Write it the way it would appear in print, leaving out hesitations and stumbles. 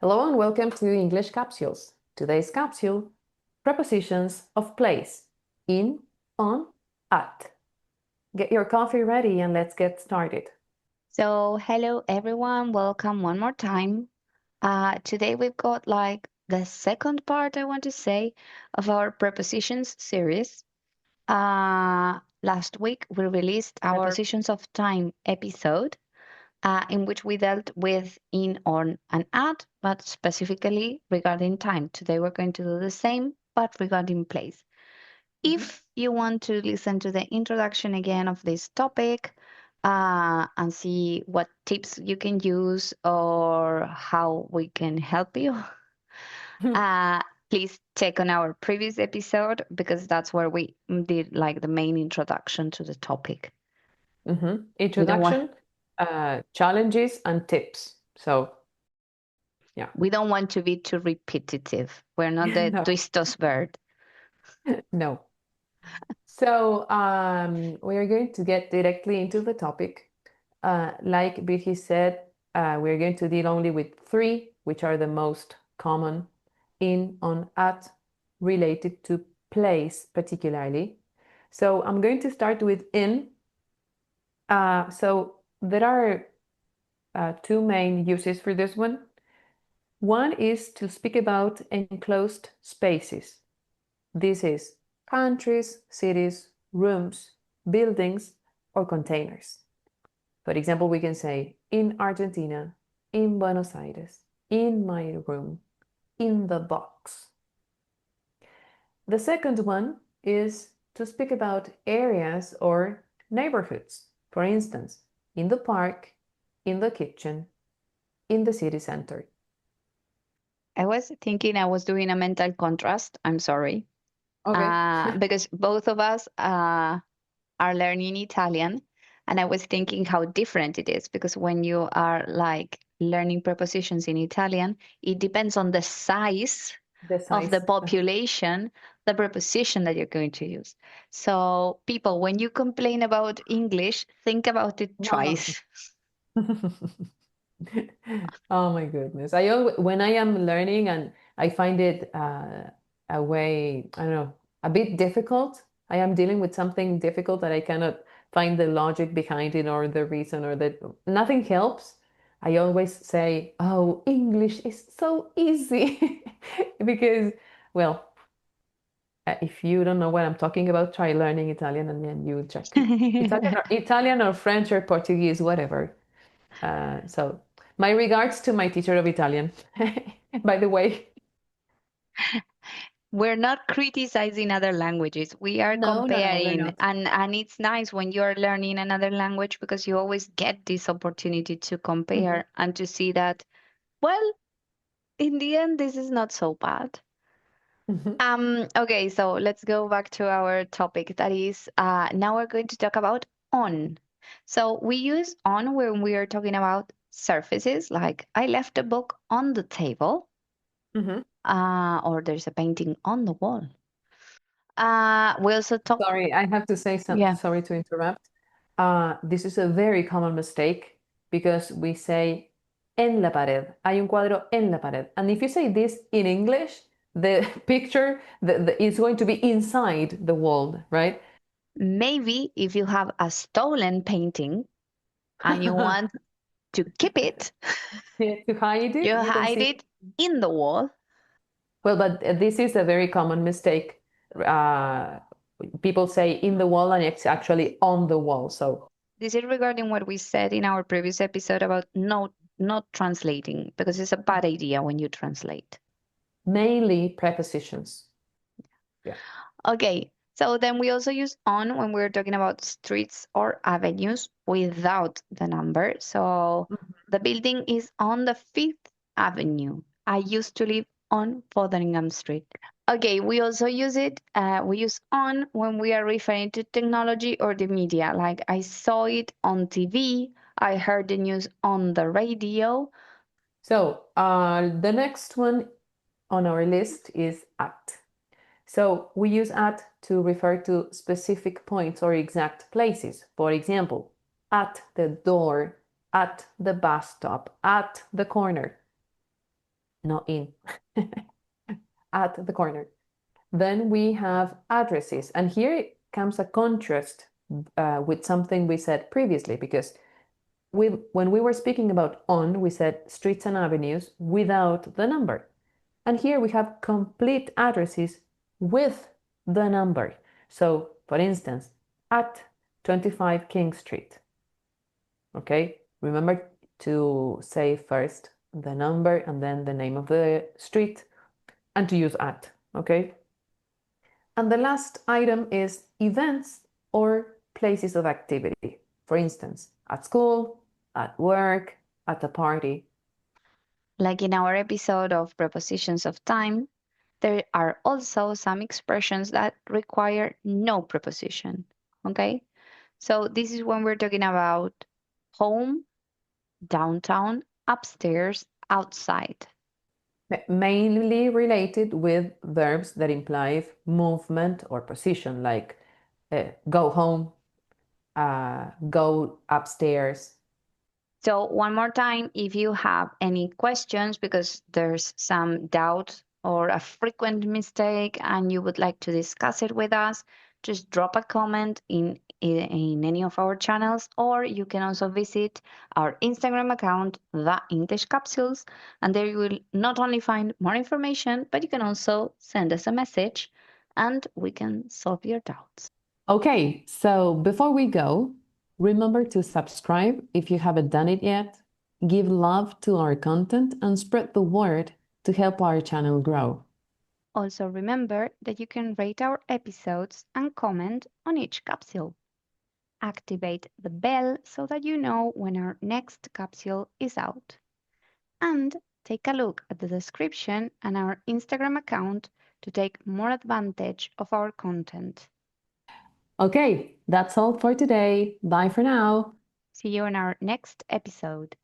Hello and welcome to English Capsules. Today's capsule, Prepositions of Place, in, on, at. Get your coffee ready and let's get started. So, hello everyone, welcome one more time. Today we've got like the second part, I want to say, of our prepositions series. Last week we released our Prepositions of Time episode, in which we dealt with in, on, and at, but specifically regarding time. Today we're going to do the same, but regarding place. If you want to listen to the introduction again of this topic and see what tips you can use or how we can help you, uh, please check on our previous episode because that's where we did like the main introduction to the topic. We don't want Introduction, challenges, and tips. So, yeah. we don't want to be too repetitive. We're not the No, twistos bird. no. So, we are going to get directly into the topic. Like Birgit said, we're going to deal only with three, which are the most common in, on, at, related to place particularly. So I'm going to start with in. So there are two main uses for this one. One is to speak about enclosed spaces. This is countries, cities, rooms, buildings, or containers. For example, we can say in Argentina, in Buenos Aires, in my room, in the box. The second one is to speak about areas or neighborhoods. For instance, in the park, in the kitchen, in the city center. I was thinking I was doing a mental contrast. I'm sorry. Okay. Because both of us are learning Italian. And I was thinking how different it is because when you are like learning prepositions in Italian, it depends on the size The of the size. population, the preposition that you're going to use. So, people, when you complain about English, think about it No. twice. Oh my goodness. I always, when I am learning and I find it a way, I don't know, a bit difficult. I am dealing with something difficult that I cannot find the logic behind it or the reason or that nothing helps. I always say, oh, English is so easy because, well, if you don't know what I'm talking about, try learning Italian and then you check Italian or French or Portuguese, whatever. So my regards to my teacher of Italian, by the way. We're not criticizing other languages. We are No, we're comparing. not. And it's nice when you're learning another language because you always get this opportunity to Mhm, compare and to see that, well, in the end, this is not so bad. mhm, Okay, so let's go back to our topic. That is, now we're going to talk about on. So we use on when we are talking about surfaces, like I left a book on the table, mhm. or there's a painting on the wall. We also talk, Sorry, I have to say something. yeah, Sorry to interrupt. This is a very common mistake because we say en la pared. Hay un cuadro en la pared. And if you say this in English, the picture is going to be inside the wall, right? maybe if you have a stolen painting and you want to keep it, To hide you it, you can hide see. it in the wall. Well, but this is a very common mistake. Uh, People say in the wall and it's actually on the wall. So This is regarding what we said in our previous episode about not translating because it's a bad idea when you translate. mainly prepositions. Yeah. Okay, so then we also use on when we're talking about streets or avenues without the number. So Mhm. the building is on the Fifth Avenue. I used to live on Fotheringham Street. Okay, we also use it, we use on when we are referring to technology or the media. Like I saw it on TV, I heard the news on the radio. So the next one on our list is at. So we use at to refer to specific points or exact places. For example, at the door, at the bus stop, at the corner. not in, at the corner. Then we have addresses, and here comes a contrast with something we said previously, because when we were speaking about on, we said streets and avenues without the number. And here we have complete addresses with the number. So, for instance, at 25 King Street. Okay, remember to say first the number and then the name of the street and to use at. Okay. And the last item is events or places of activity. For instance, at school, at work, at a party. Like in our episode of Prepositions of Time, there are also some expressions that require no preposition. Okay? So this is when we're talking about home, downtown, upstairs, outside. Mainly related with verbs that imply movement or position, like go home, go upstairs. So one more time, if you have any questions because there's some doubt or a frequent mistake and you would like to discuss it with us, just drop a comment in any of our channels, or you can also visit our Instagram account, The English Capsules, and there you will not only find more information, but you can also send us a message and we can solve your doubts. Okay, so before we go, remember to subscribe if you haven't done it yet, give love to our content, and spread the word to help our channel grow. Also remember that you can rate our episodes and comment on each capsule. Activate the bell so that you know when our next capsule is out. And take a look at the description and our Instagram account to take more advantage of our content. Okay, that's all for today. Bye for now. See you in our next episode.